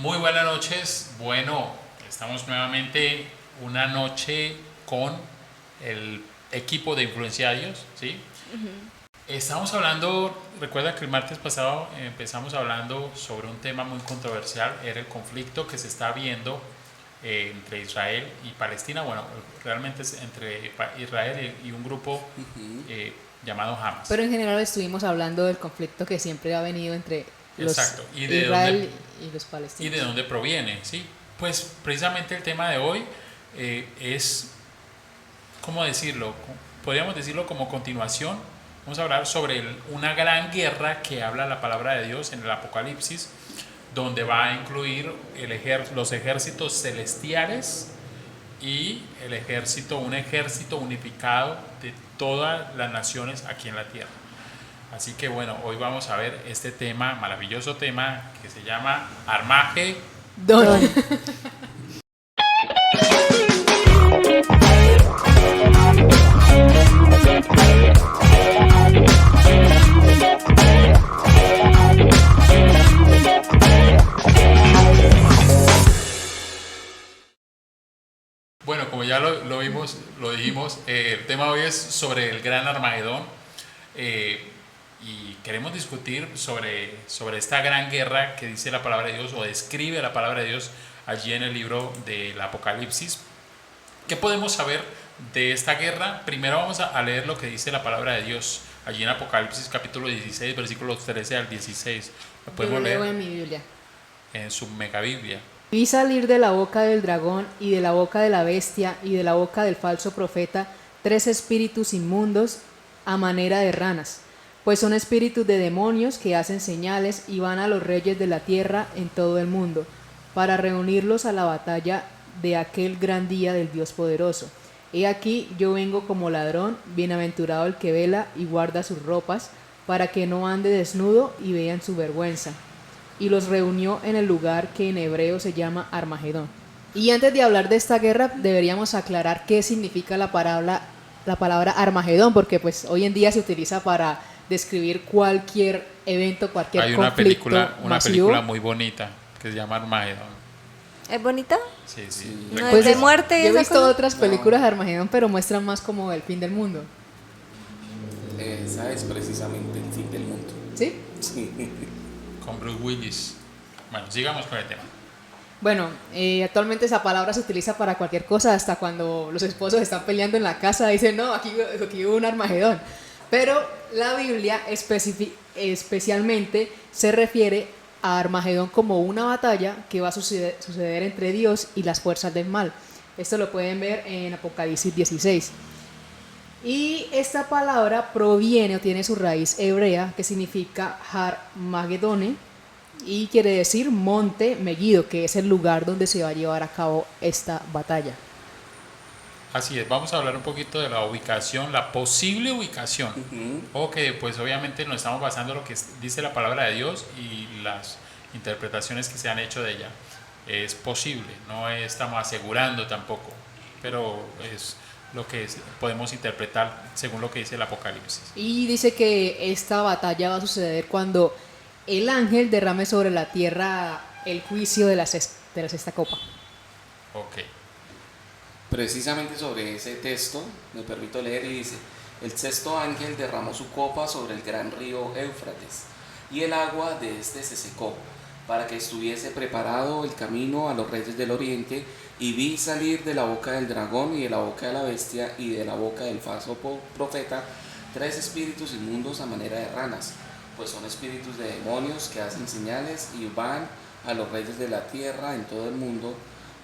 Muy buenas noches. Bueno, estamos nuevamente una noche con el equipo de influenciarios, ¿sí? Estamos hablando, recuerda que el martes pasado empezamos hablando sobre un tema muy controversial, era el conflicto que se está viendo entre Israel y Palestina. Bueno, realmente es entre Israel y un grupo llamado Hamas. Pero en general estuvimos hablando del conflicto que siempre ha venido entre los Exacto. Israel y los ¿Y palestinos. de dónde proviene? ¿Sí? Pues precisamente el tema de hoy es, ¿cómo decirlo? Podríamos decirlo como continuación. Vamos a hablar sobre una gran guerra que habla la palabra de Dios en el Apocalipsis, donde va a incluir los ejércitos celestiales y un ejército unificado de todas las naciones aquí en la tierra. Así que bueno, hoy vamos a ver este tema, maravilloso tema, que se llama Don. Bueno, como ya lo vimos, lo dijimos, el tema hoy es sobre el gran Armagedón y queremos discutir sobre esta gran guerra que dice la palabra de Dios o describe la palabra de Dios allí en el libro del Apocalipsis. ¿Qué podemos saber de esta guerra? Primero vamos a leer lo que dice la palabra de Dios allí en Apocalipsis capítulo 16, versículos 13 al 16. Lo Yo podemos lo leo leer en mi Biblia. en su megabiblia. Vi salir de la boca del dragón y de la boca de la bestia y de la boca del falso profeta 3 espíritus inmundos a manera de ranas, pues son espíritus de demonios que hacen señales y van a los reyes de la tierra en todo el mundo, para reunirlos a la batalla de aquel gran día del Dios poderoso. He aquí yo vengo como ladrón, bienaventurado el que vela y guarda sus ropas, para que no ande desnudo y vean su vergüenza. Y los reunió en el lugar que en hebreo se llama Armagedón. Y antes de hablar de esta guerra, deberíamos aclarar qué significa la palabra Armagedón, porque pues hoy en día se utiliza para describir cualquier evento, cualquier Hay conflicto una masivo. película muy bonita que se llama Armagedón. ¿Es bonita? Sí, sí. ¿No Pues es de muerte? yo he esa visto cosa? otras películas de Armagedón, pero muestran más como el fin del mundo. Esa es precisamente el fin del mundo. ¿Sí? Sí. Con Bruce Willis. Bueno, sigamos con el tema. Bueno, actualmente esa palabra se utiliza para cualquier cosa, hasta cuando los esposos están peleando en la casa, dicen, no, aquí hubo un Armagedón. Pero la Biblia especialmente se refiere a Armagedón como una batalla que va a suceder entre Dios y las fuerzas del mal. Esto lo pueden ver en Apocalipsis 16. Y esta palabra proviene o tiene su raíz hebrea, que significa Har Magedone, y quiere decir monte Megiddo, que es el lugar donde se va a llevar a cabo esta batalla. Así es, vamos a hablar un poquito de la ubicación, la posible ubicación. O que pues obviamente nos estamos basando en lo que dice la palabra de Dios y las interpretaciones que se han hecho de ella. Es posible, no estamos asegurando tampoco, pero es lo que podemos interpretar según lo que dice el Apocalipsis. Y dice que esta batalla va a suceder cuando el ángel derrame sobre la tierra el juicio de la sexta copa. Ok. Precisamente sobre ese texto me permito leer y dice: el sexto ángel derramó su copa sobre el gran río Éufrates, y el agua de este se secó, para que estuviese preparado el camino a los reyes del oriente. Y vi salir de la boca del dragón y de la boca de la bestia y de la boca del falso profeta 3 espíritus inmundos a manera de ranas, pues son espíritus de demonios que hacen señales y van a los reyes de la tierra en todo el mundo,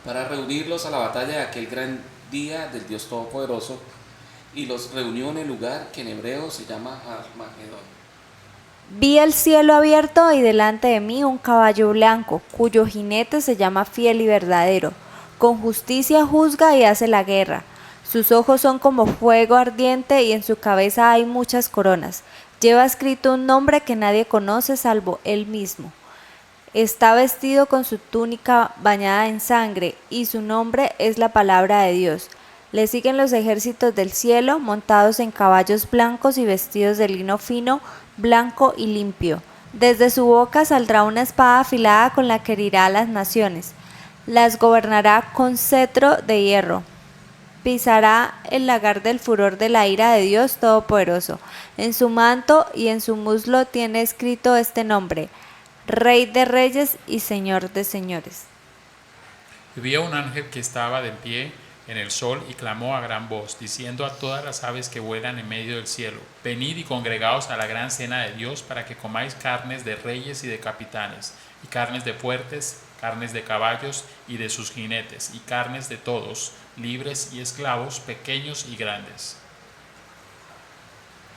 para reunirlos a la batalla de aquel gran día del Dios Todopoderoso. Y los reunió en el lugar que en hebreo se llama Armagedón. Vi el cielo abierto y delante de mí un caballo blanco, cuyo jinete se llama Fiel y Verdadero. Con justicia juzga y hace la guerra. Sus ojos son como fuego ardiente y en su cabeza hay muchas coronas. Lleva escrito un nombre que nadie conoce salvo él mismo. Está vestido con su túnica bañada en sangre y su nombre es la palabra de Dios. Le siguen los ejércitos del cielo montados en caballos blancos y vestidos de lino fino, blanco y limpio. Desde su boca saldrá una espada afilada con la que herirá a las naciones. Las gobernará con cetro de hierro. Pisará el lagar del furor de la ira de Dios Todopoderoso. En su manto y en su muslo tiene escrito este nombre: Rey de Reyes y Señor de Señores. Y vi a un ángel que estaba de pie en el sol y clamó a gran voz, diciendo a todas las aves que vuelan en medio del cielo: venid y congregaos a la gran cena de Dios, para que comáis carnes de reyes y de capitanes, y carnes de fuertes, carnes de caballos y de sus jinetes, y carnes de todos, libres y esclavos, pequeños y grandes.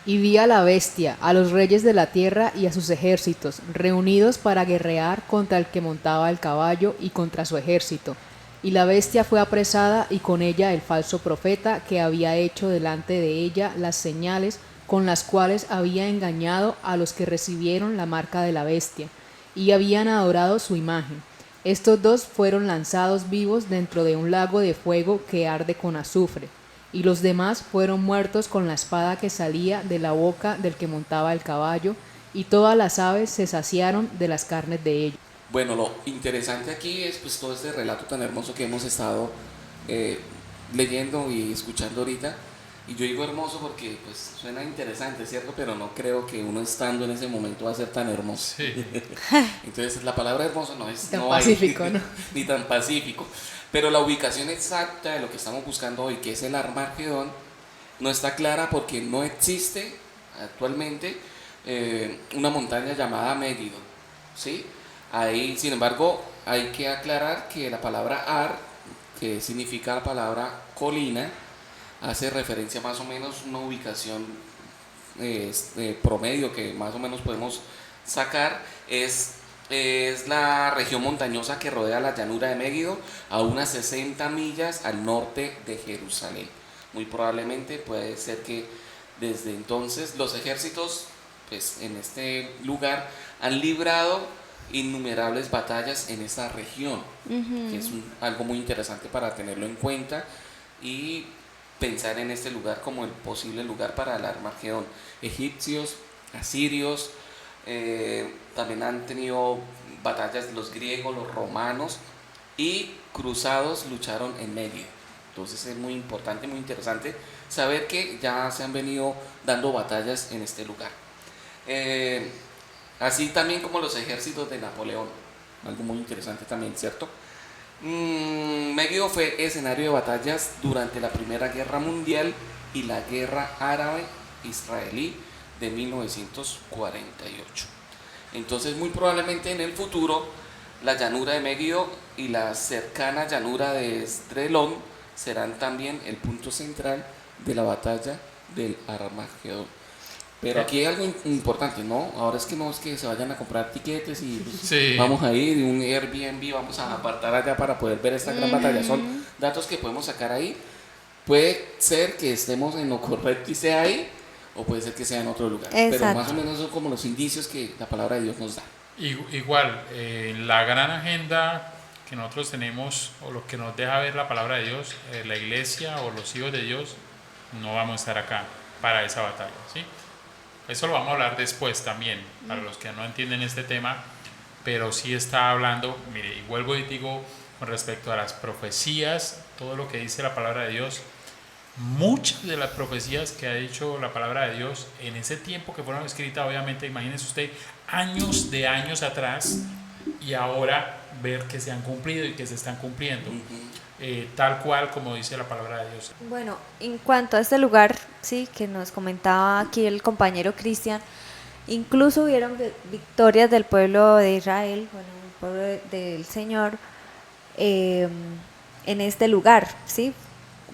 Y vi a la bestia, a los reyes de la tierra y a sus ejércitos, reunidos para guerrear contra el que montaba el caballo y contra su ejército. Y la bestia fue apresada, y con ella el falso profeta, que había hecho delante de ella las señales con las cuales había engañado a los que recibieron la marca de la bestia, y habían adorado su imagen. Estos dos fueron lanzados vivos dentro de un lago de fuego que arde con azufre, y los demás fueron muertos con la espada que salía de la boca del que montaba el caballo, y todas las aves se saciaron de las carnes de ellos. Bueno, lo interesante aquí es pues todo este relato tan hermoso que hemos estado leyendo y escuchando ahorita. Y yo digo hermoso porque pues suena interesante, ¿cierto? Pero no creo que uno estando en ese momento va a ser tan hermoso. Sí. Entonces la palabra hermoso no es Tan no pacífico, hay, ¿no? ni tan pacífico. Pero la ubicación exacta de lo que estamos buscando hoy, que es el Armagedón, no está clara porque no existe actualmente una montaña llamada Megiddo, ¿sí? Ahí, sin embargo, hay que aclarar que la palabra Ar, que significa la palabra colina, hace referencia más o menos a una ubicación promedio que más o menos podemos sacar, es la región montañosa que rodea la llanura de Megiddo, a unas 60 millas al norte de Jerusalén. Muy probablemente puede ser que desde entonces los ejércitos pues, en este lugar han librado innumerables batallas en esta región, que es algo muy interesante para tenerlo en cuenta y pensar en este lugar como el posible lugar para el Armagedón. Egipcios, asirios, también han tenido batallas los griegos, los romanos, y cruzados lucharon en Megiddo. Entonces es muy importante, muy interesante saber que ya se han venido dando batallas en este lugar. Así también como los ejércitos de Napoleón, algo muy interesante también, ¿cierto? Megiddo fue escenario de batallas durante la Primera Guerra Mundial y la Guerra Árabe-Israelí de 1948. Entonces muy probablemente en el futuro la llanura de Megiddo y la cercana llanura de Esdrelón serán también el punto central de la batalla del Armagedón. Pero aquí hay algo importante, ¿no? Ahora es que no es que se vayan a comprar tiquetes y Sí. vamos a ir y un Airbnb, vamos a apartar allá para poder ver esta gran batalla. Son datos que podemos sacar ahí. Puede ser que estemos en lo correcto y sea ahí, o puede ser que sea en otro lugar. Exacto. Pero más o menos son como los indicios que la palabra de Dios nos da. Igual, la gran agenda que nosotros tenemos, o lo que nos deja ver la palabra de Dios, la iglesia o los hijos de Dios, no vamos a estar acá para esa batalla, ¿sí? Eso lo vamos a hablar después también, para los que no entienden este tema, pero sí está hablando, mire, y vuelvo y digo, con respecto a las profecías, todo lo que dice la palabra de Dios, muchas de las profecías que ha dicho la palabra de Dios en ese tiempo que fueron escritas, obviamente, imagínense usted, años de años atrás, y ahora ver que se han cumplido y que se están cumpliendo. Tal cual como dice la palabra de Dios. Bueno, en cuanto a este lugar, sí, que nos comentaba aquí el compañero Cristian, incluso hubieron victorias del pueblo de Israel, bueno, el pueblo del Señor, en este lugar, sí,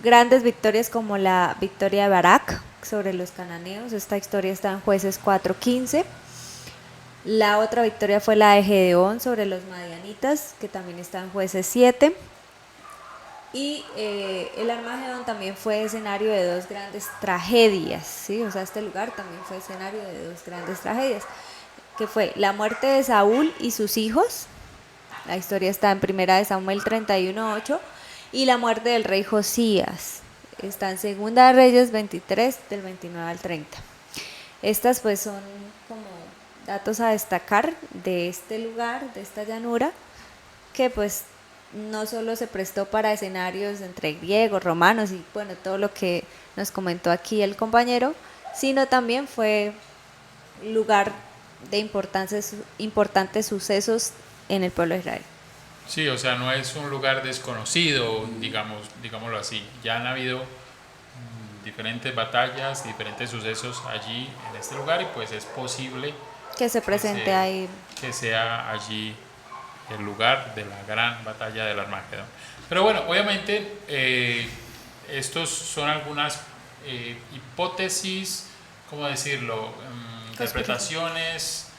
grandes victorias como la victoria de Barak sobre los cananeos. Esta historia está en Jueces 4:15. La otra victoria fue la de Gedeón sobre los madianitas, que también está en Jueces 7. Y el Armagedón también fue escenario de dos grandes tragedias, ¿sí? O sea, este lugar también fue escenario de dos grandes tragedias, que fue la muerte de Saúl y sus hijos. La historia está en Primera de Samuel 31:8, y la muerte del rey Josías. Está en Segunda de Reyes 23, del 29 al 30. Estas pues son como datos a destacar de este lugar, de esta llanura, que pues no solo se prestó para escenarios entre griegos, romanos y bueno, todo lo que nos comentó aquí el compañero, sino también fue lugar de importantes sucesos en el pueblo de Israel. Sí, o sea, no es un lugar desconocido, digámoslo así. Ya han habido diferentes batallas, diferentes sucesos allí en este lugar y pues es posible Que se presente ahí. que sea allí el lugar de la gran batalla del Armagedón. Pero bueno, obviamente estos son algunas hipótesis, ¿cómo decirlo? Interpretaciones,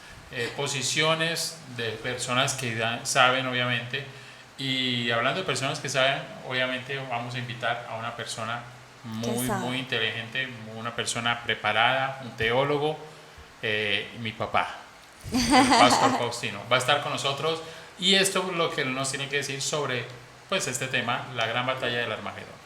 posiciones de personas que saben, obviamente. Y hablando de personas que saben, obviamente vamos a invitar a una persona muy inteligente, una persona preparada, un teólogo, mi papá, el pastor Faustino. Va a estar con nosotros y esto es lo que él nos tiene que decir sobre pues, este tema, la gran batalla del Armagedón.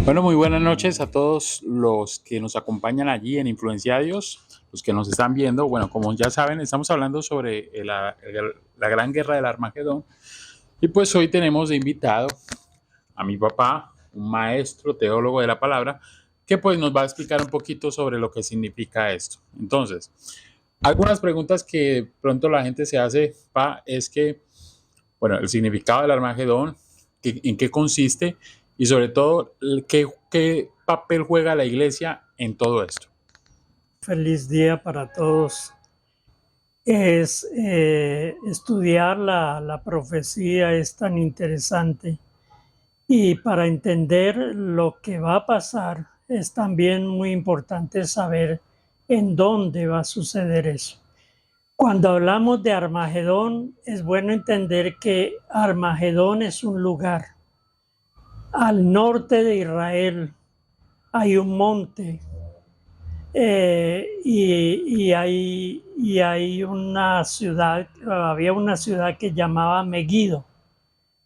Bueno, muy buenas noches a todos los que nos acompañan allí en Influenciadios, los que nos están viendo. Bueno, como ya saben, estamos hablando sobre la gran guerra del Armagedón. Y pues hoy tenemos de invitado a mi papá, un maestro teólogo de la palabra, que pues nos va a explicar un poquito sobre lo que significa esto. Entonces, algunas preguntas que pronto la gente se hace, pa, es que, bueno, el significado del Armagedón, en qué consiste y sobre todo, qué papel juega la iglesia en todo esto. Feliz día para todos. Estudiar la profecía es tan interesante y para entender lo que va a pasar es también muy importante saber en dónde va a suceder eso. Cuando hablamos de Armagedón, es bueno entender que Armagedón es un lugar. Al norte de Israel hay un monte y hay una ciudad, había una ciudad que llamaba Megiddo.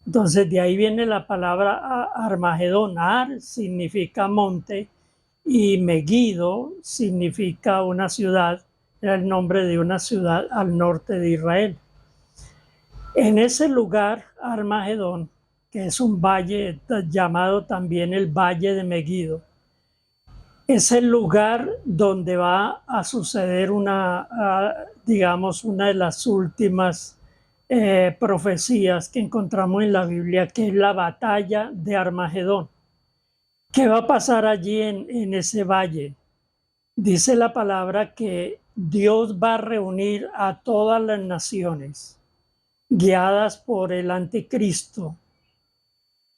Entonces de ahí viene la palabra Armagedón. Ar significa monte y Megiddo significa una ciudad, era el nombre de una ciudad al norte de Israel. En ese lugar, Armagedón, que es un valle llamado también el Valle de Megiddo, es el lugar donde va a suceder digamos, una de las últimas profecías que encontramos en la Biblia, que es la batalla de Armagedón. ¿Qué va a pasar allí en ese valle? Dice la palabra que Dios va a reunir a todas las naciones guiadas por el anticristo.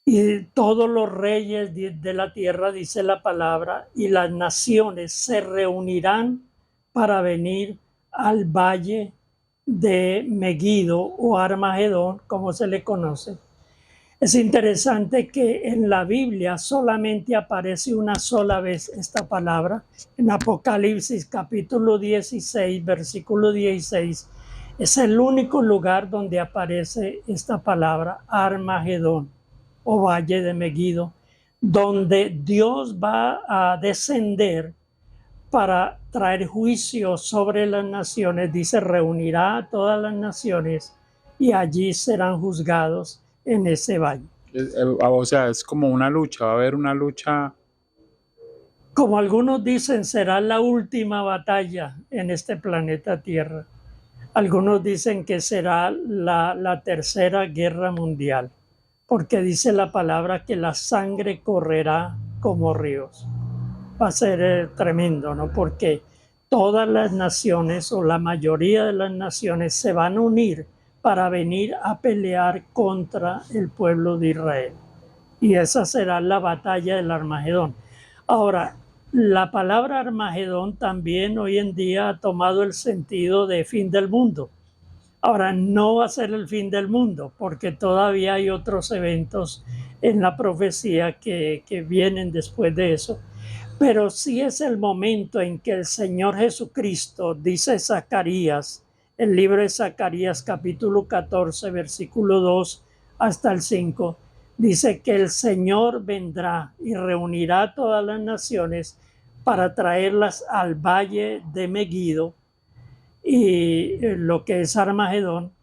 Y todos los reyes de la tierra, dice la palabra, y las naciones se reunirán para venir al valle de Megiddo o Armagedón, como se le conoce. Es interesante que en la Biblia solamente aparece una sola vez esta palabra. En Apocalipsis capítulo 16, versículo 16, es el único lugar donde aparece esta palabra, Armagedón o Valle de Megiddo, donde Dios va a descender para traer juicio sobre las naciones. Dice, reunirá a todas las naciones y allí serán juzgados en ese valle. O sea, es como una lucha, va a haber una lucha. Como algunos dicen, será la última batalla en este planeta Tierra. Algunos dicen que será la tercera guerra mundial, porque dice la palabra que la sangre correrá como ríos. Va a ser tremendo, ¿no? Porque todas las naciones o la mayoría de las naciones se van a unir para venir a pelear contra el pueblo de Israel. Y esa será la batalla del Armagedón. Ahora, la palabra Armagedón también hoy en día ha tomado el sentido de fin del mundo. Ahora, no va a ser el fin del mundo, porque todavía hay otros eventos en la profecía que vienen después de eso. Pero sí es el momento en que el Señor Jesucristo, dice Zacarías, el libro de Zacarías capítulo 14, versículo 2 hasta el 5, dice que el Señor vendrá y reunirá a todas las naciones para traerlas al valle de Megiddo, y lo que es Armagedón,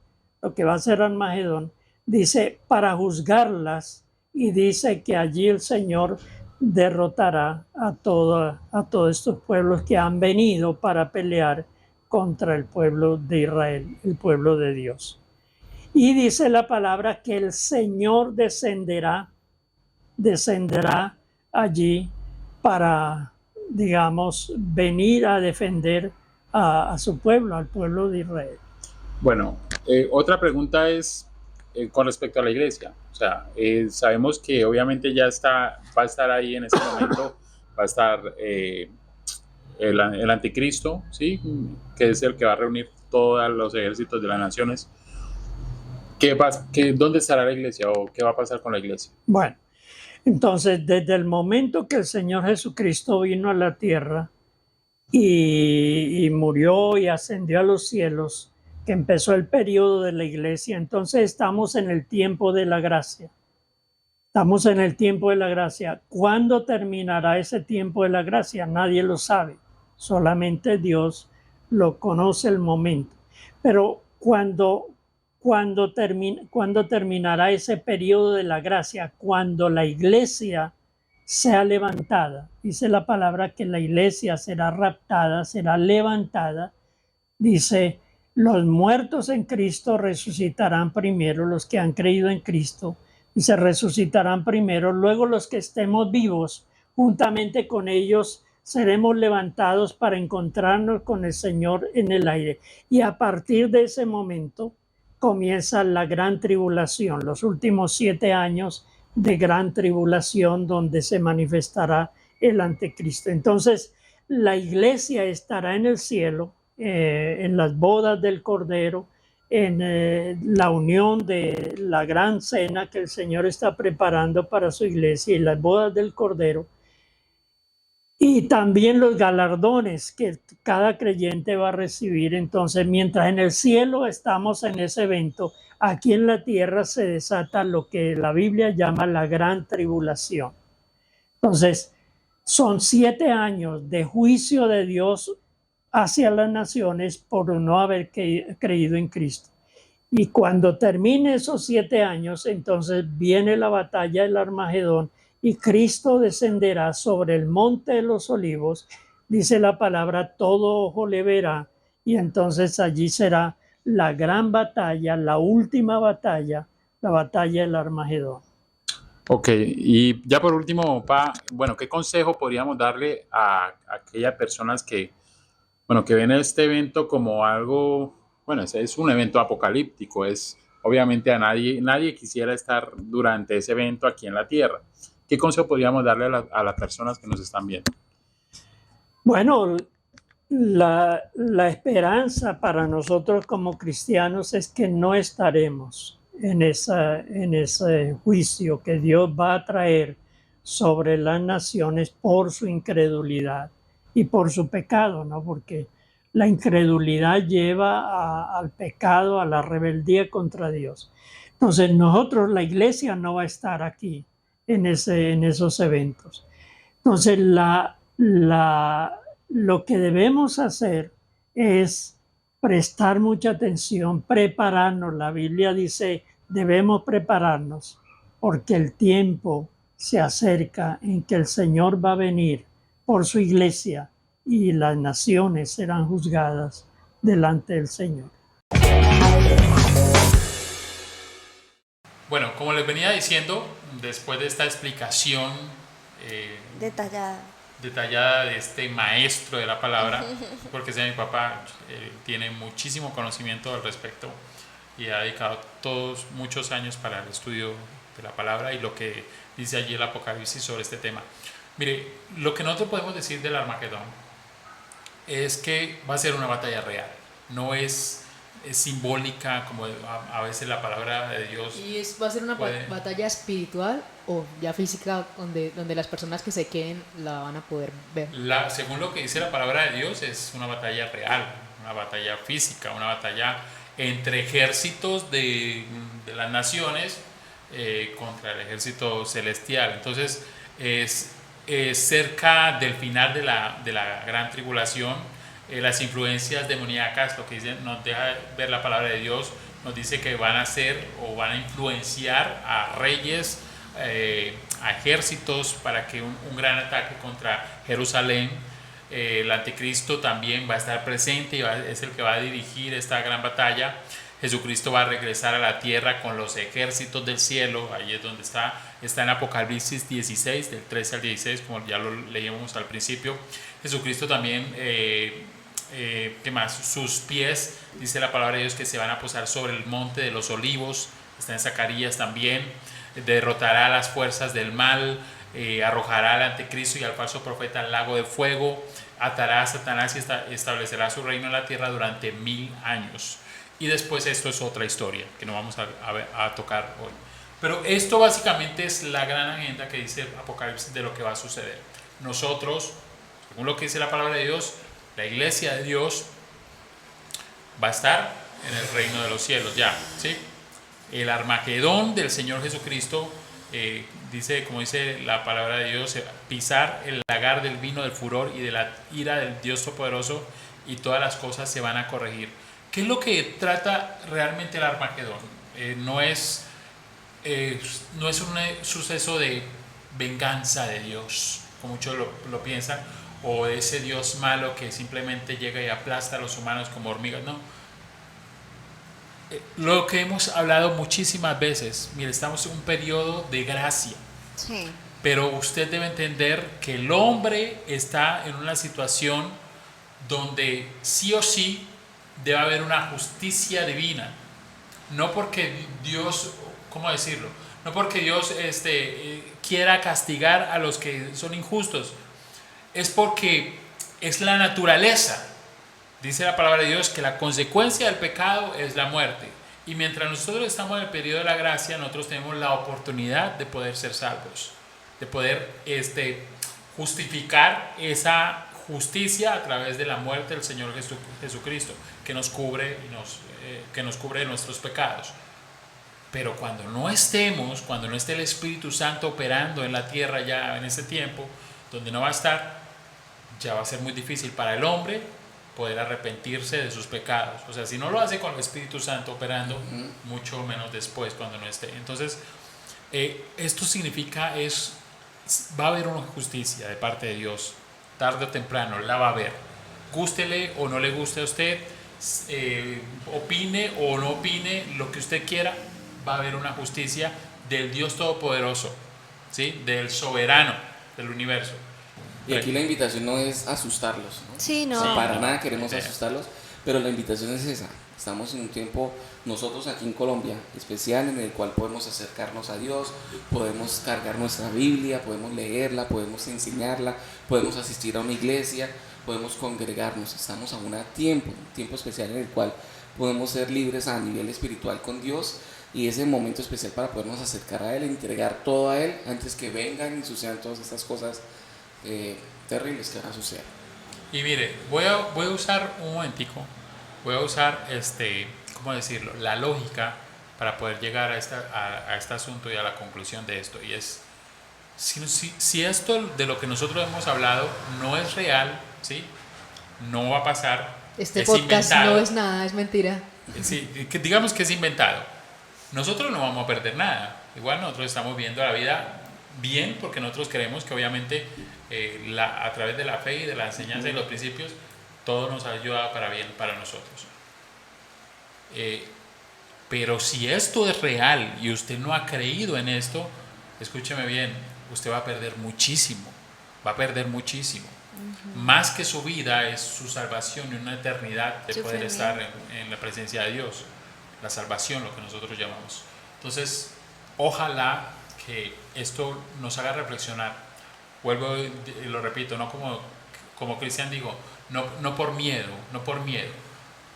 lo que va a ser Armagedón, dice para juzgarlas, y dice que allí el Señor derrotará a todos estos pueblos que han venido para pelear contra el pueblo de Israel, el pueblo de Dios. Y dice la palabra que el Señor descenderá allí para, digamos, venir a defender a su pueblo, al pueblo de Israel. Bueno, otra pregunta es con respecto a la iglesia. O sea, sabemos que obviamente va a estar ahí en ese momento, va a estar el anticristo, ¿sí? Que es el que va a reunir todos los ejércitos de las naciones. ¿Dónde estará la iglesia o qué va a pasar con la iglesia? Bueno, entonces desde el momento que el Señor Jesucristo vino a la tierra y murió y ascendió a los cielos, que empezó el periodo de la iglesia, entonces estamos en el tiempo de la gracia. Estamos en el tiempo de la gracia. ¿Cuándo terminará ese tiempo de la gracia? Nadie lo sabe. Solamente Dios lo conoce el momento. Pero ¿cuándo terminará ese periodo de la gracia? Cuando la iglesia sea levantada. Dice la palabra que la iglesia será raptada, será levantada. Dice, los muertos en Cristo resucitarán primero, los que han creído en Cristo, y se resucitarán primero. Luego los que estemos vivos, juntamente con ellos, seremos levantados para encontrarnos con el Señor en el aire. Y a partir de ese momento comienza la gran tribulación, los últimos 7 años de gran tribulación donde se manifestará el anticristo. Entonces, la iglesia estará en el cielo, en las bodas del Cordero, en la unión de la gran cena que el Señor está preparando para su iglesia y las bodas del Cordero, y también los galardones que cada creyente va a recibir. Entonces, mientras en el cielo estamos en ese evento, aquí en la tierra se desata lo que la Biblia llama la gran tribulación. Entonces, son 7 años de juicio de Dios hacia las naciones por no haber creído en Cristo. Y cuando termine esos 7 años, entonces viene la batalla del Armagedón y Cristo descenderá sobre el monte de los olivos. Dice la palabra, todo ojo le verá, y entonces allí será la gran batalla, la última batalla, la batalla del Armagedón. Ok, y ya por último, bueno, ¿qué consejo podríamos darle a aquellas personas que ven este evento como algo, bueno, es un evento apocalíptico, obviamente nadie quisiera estar durante ese evento aquí en la tierra? ¿Qué consejo podríamos darle a las personas que nos están viendo? Bueno, la esperanza para nosotros como cristianos es que no estaremos en ese juicio que Dios va a traer sobre las naciones por su incredulidad y por su pecado, ¿no? Porque la incredulidad lleva al pecado, a la rebeldía contra Dios. Entonces nosotros, la iglesia, no va a estar aquí en esos eventos. Entonces lo que debemos hacer es prestar mucha atención, prepararnos. La Biblia dice, debemos prepararnos porque el tiempo se acerca en que el Señor va a venir por su iglesia y las naciones serán juzgadas delante del Señor. Bueno, como les venía diciendo, después de esta explicación detallada de este maestro de la palabra, porque sea mi papá, tiene muchísimo conocimiento al respecto y ha dedicado muchos años para el estudio de la palabra y lo que dice allí el Apocalipsis sobre este tema. Mire, lo que nosotros podemos decir del Armagedón es que va a ser una batalla real, no es simbólica como a veces la palabra de Dios. ¿Y va a ser una batalla espiritual o ya física donde las personas que se queden la van a poder ver? Según lo que dice la palabra de Dios, es una batalla real, una batalla física, una batalla entre ejércitos de las naciones contra el ejército celestial. Entonces cerca del final de la gran tribulación, las influencias demoníacas, lo que dice, nos deja ver la palabra de Dios, nos dice que van a ser o van a influenciar a reyes, a ejércitos para que un gran ataque contra Jerusalén. El anticristo también va a estar presente y es el que va a dirigir esta gran batalla. Jesucristo va a regresar a la tierra con los ejércitos del cielo, ahí es donde está en Apocalipsis 16, del 13 al 16, como ya lo leímos al principio. Jesucristo también, ¿qué más? Sus pies, dice la palabra de Dios, que se van a posar sobre el monte de los olivos, está en Zacarías también. Derrotará las fuerzas del mal, arrojará al anticristo y al falso profeta al lago de fuego, atará a Satanás y establecerá su reino en la tierra durante 1000 años. Y después esto es otra historia que no vamos a tocar hoy. Pero esto básicamente es la gran agenda que dice Apocalipsis de lo que va a suceder. Nosotros, según lo que dice la palabra de Dios, la iglesia de Dios va a estar en el reino de los cielos ya, ¿sí? El Armagedón del Señor Jesucristo, dice, como dice la palabra de Dios, pisar el lagar del vino del furor y de la ira del Dios Todopoderoso, y todas las cosas se van a corregir. ¿Qué es lo que trata realmente el Armagedón? No es un suceso de venganza de Dios, como muchos lo piensan, o de ese Dios malo que simplemente llega y aplasta a los humanos como hormigas. No. Lo que hemos hablado muchísimas veces, mire, estamos en un periodo de gracia. Sí. Pero usted debe entender que el hombre está en una situación donde sí o sí debe haber una justicia divina. No porque Dios, ¿cómo decirlo? No porque Dios quiera castigar a los que son injustos. Es porque es la naturaleza. Dice la palabra de Dios que la consecuencia del pecado es la muerte. Y mientras nosotros estamos en el periodo de la gracia, nosotros tenemos la oportunidad de poder ser salvos, de poder justificar esa justicia a través de la muerte del Señor Jesucristo, que nos cubre de nuestros pecados. Pero cuando no cuando no esté el Espíritu Santo operando en la tierra ya en ese tiempo, donde no va a estar, ya va a ser muy difícil para el hombre poder arrepentirse de sus pecados. O sea, si no lo hace con el Espíritu Santo operando, mucho menos después cuando no esté. Entonces, esto significa va a haber una justicia de parte de Dios, tarde o temprano la va a haber. Gústele o no le guste a usted, opine o no opine, lo que usted quiera, va a haber una justicia del Dios Todopoderoso, ¿sí? Del soberano del universo. Y aquí la invitación no es asustarlos, ¿no? Sí, no. O sea, para nada queremos asustarlos, pero la invitación es esa. Estamos en un tiempo, nosotros aquí en Colombia, especial, en el cual podemos acercarnos a Dios, podemos cargar nuestra Biblia, podemos leerla, podemos enseñarla, podemos asistir a una iglesia, podemos congregarnos. Estamos a un tiempo especial en el cual podemos ser libres a nivel espiritual con Dios, y es el momento especial para podernos acercar a Él, entregar todo a Él antes que vengan y sucedan todas estas cosas terribles que van a suceder. Y mire, voy a usar un momentico, voy a usar ¿cómo decirlo? La lógica para poder llegar a este asunto y a la conclusión de esto. Y es, si esto de lo que nosotros hemos hablado no es real, ¿sí? No va a pasar. Este es podcast inventado. no es nada, es mentira. Sí, digamos que es inventado. Nosotros no vamos a perder nada. Igual nosotros estamos viendo la vida bien, porque nosotros creemos que obviamente a través de la fe y de la enseñanza y los principios, todo nos ha ayudado para bien para nosotros. Pero si esto es real y usted no ha creído en esto, escúcheme bien, usted va a perder muchísimo, Más que su vida es su salvación y una eternidad de poder estar en la presencia de Dios, la salvación, lo que nosotros llamamos. Entonces, ojalá que esto nos haga reflexionar. Vuelvo y lo repito, no como Cristian digo, no por miedo,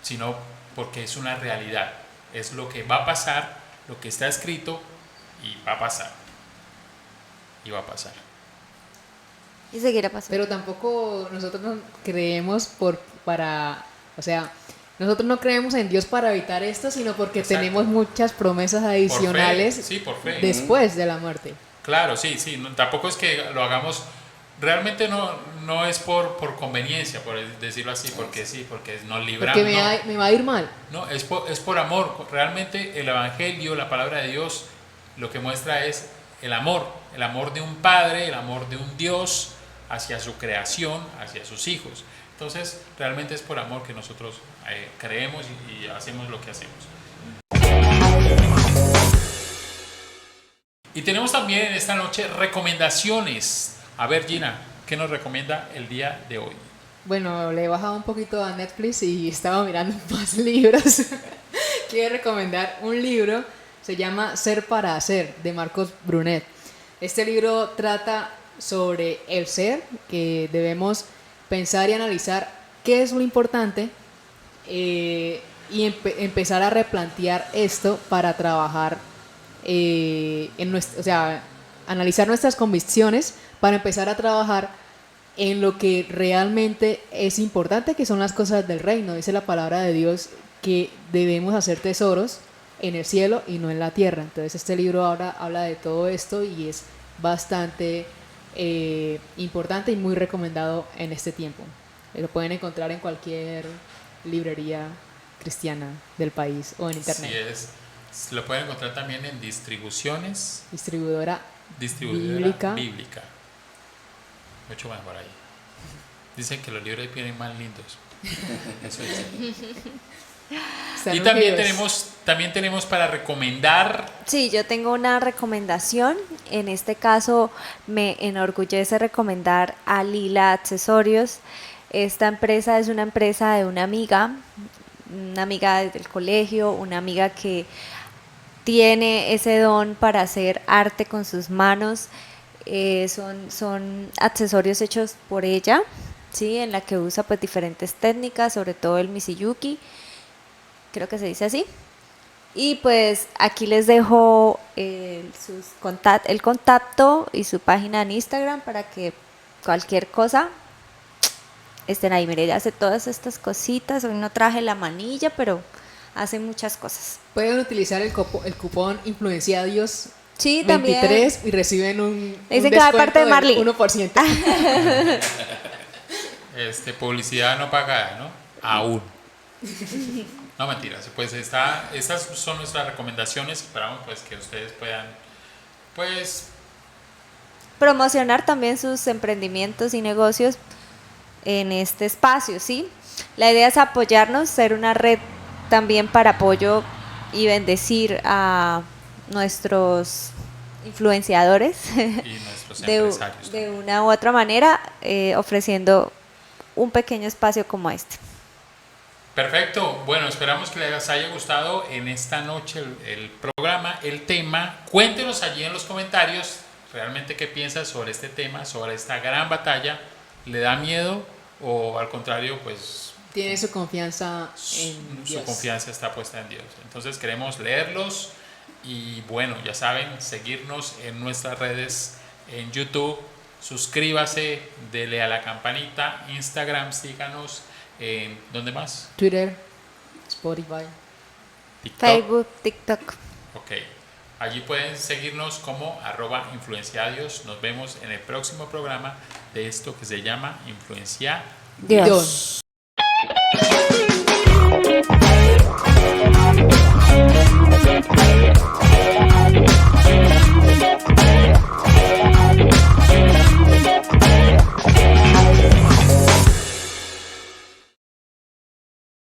sino porque es una realidad, es lo que va a pasar, lo que está escrito, y va a pasar. Y seguirá pasando. Pero tampoco nosotros no creemos o sea, nosotros no creemos en Dios para evitar esto, sino porque Exacto. tenemos muchas promesas adicionales Por fe. después de la muerte. Claro, sí, tampoco es que lo hagamos realmente no es por conveniencia, por decirlo así, porque sí, porque nos libramos. Porque me va a ir mal. No, es por amor. Realmente el Evangelio, la palabra de Dios, lo que muestra es el amor de un padre, el amor de un Dios hacia su creación, hacia sus hijos. Entonces, realmente es por amor que nosotros creemos y hacemos lo que hacemos. Y tenemos también esta noche recomendaciones. A ver, Gina, ¿qué nos recomienda el día de hoy? Bueno, le he bajado un poquito a Netflix y estaba mirando más libros. Quiero recomendar un libro, se llama Ser para Hacer, de Marcos Brunet. Este libro trata sobre el ser, que debemos pensar y analizar qué es lo importante y empezar a replantear esto para trabajar o sea, analizar nuestras convicciones para empezar a trabajar en lo que realmente es importante, que son las cosas del reino. Dice la palabra de Dios que debemos hacer tesoros en el cielo y no en la tierra. Entonces este libro ahora habla de todo esto y es bastante importante y muy recomendado en este tiempo. Lo pueden encontrar en cualquier librería cristiana del país o en internet. Sí es. Lo pueden encontrar también en distribuciones. Distribuidora bíblica. Mucho mejor ahí. Dicen que los libros vienen más lindos. Eso dicen. Y también tenemos para recomendar. Sí, yo tengo una recomendación. En este caso me enorgullece recomendar a Lila Accesorios. Esta empresa es una empresa de una amiga del colegio, una amiga que tiene ese don para hacer arte con sus manos. Son accesorios hechos por ella, ¿sí? En la que usa pues diferentes técnicas, sobre todo el Mizuyuki, creo que se dice así. Y pues aquí les dejo el contacto y su página en Instagram para que cualquier cosa estén ahí. Mire, ella hace todas estas cositas. Hoy no traje la manilla, pero hace muchas cosas. Pueden utilizar el cupón Influenciadios. Sí, 23 también. Y reciben un Dicen que va de parte de Marley. 1%. Publicidad no pagada, ¿no? Aún. No, mentiras. Pues estas son nuestras recomendaciones. Esperamos pues que ustedes puedan pues promocionar también sus emprendimientos y negocios en este espacio, ¿sí? La idea es apoyarnos, ser una red también para apoyo y bendecir a nuestros influenciadores y nuestros empresarios de una u otra manera, ofreciendo un pequeño espacio como este. Perfecto, bueno, esperamos que les haya gustado en esta noche el programa, el tema. Cuéntenos allí en los comentarios realmente qué piensas sobre este tema, sobre esta gran batalla. ¿Le da miedo o al contrario, pues tiene su confianza en Dios? Su confianza está puesta en Dios. Entonces queremos leerlos y bueno, ya saben, seguirnos en nuestras redes en YouTube, suscríbase, dele a la campanita, Instagram, síganos, ¿dónde más? Twitter, Spotify, TikTok. Facebook, TikTok. Ok, allí pueden seguirnos como @influenciadios. Nos vemos en el próximo programa de esto que se llama Influencia Dios. Dios.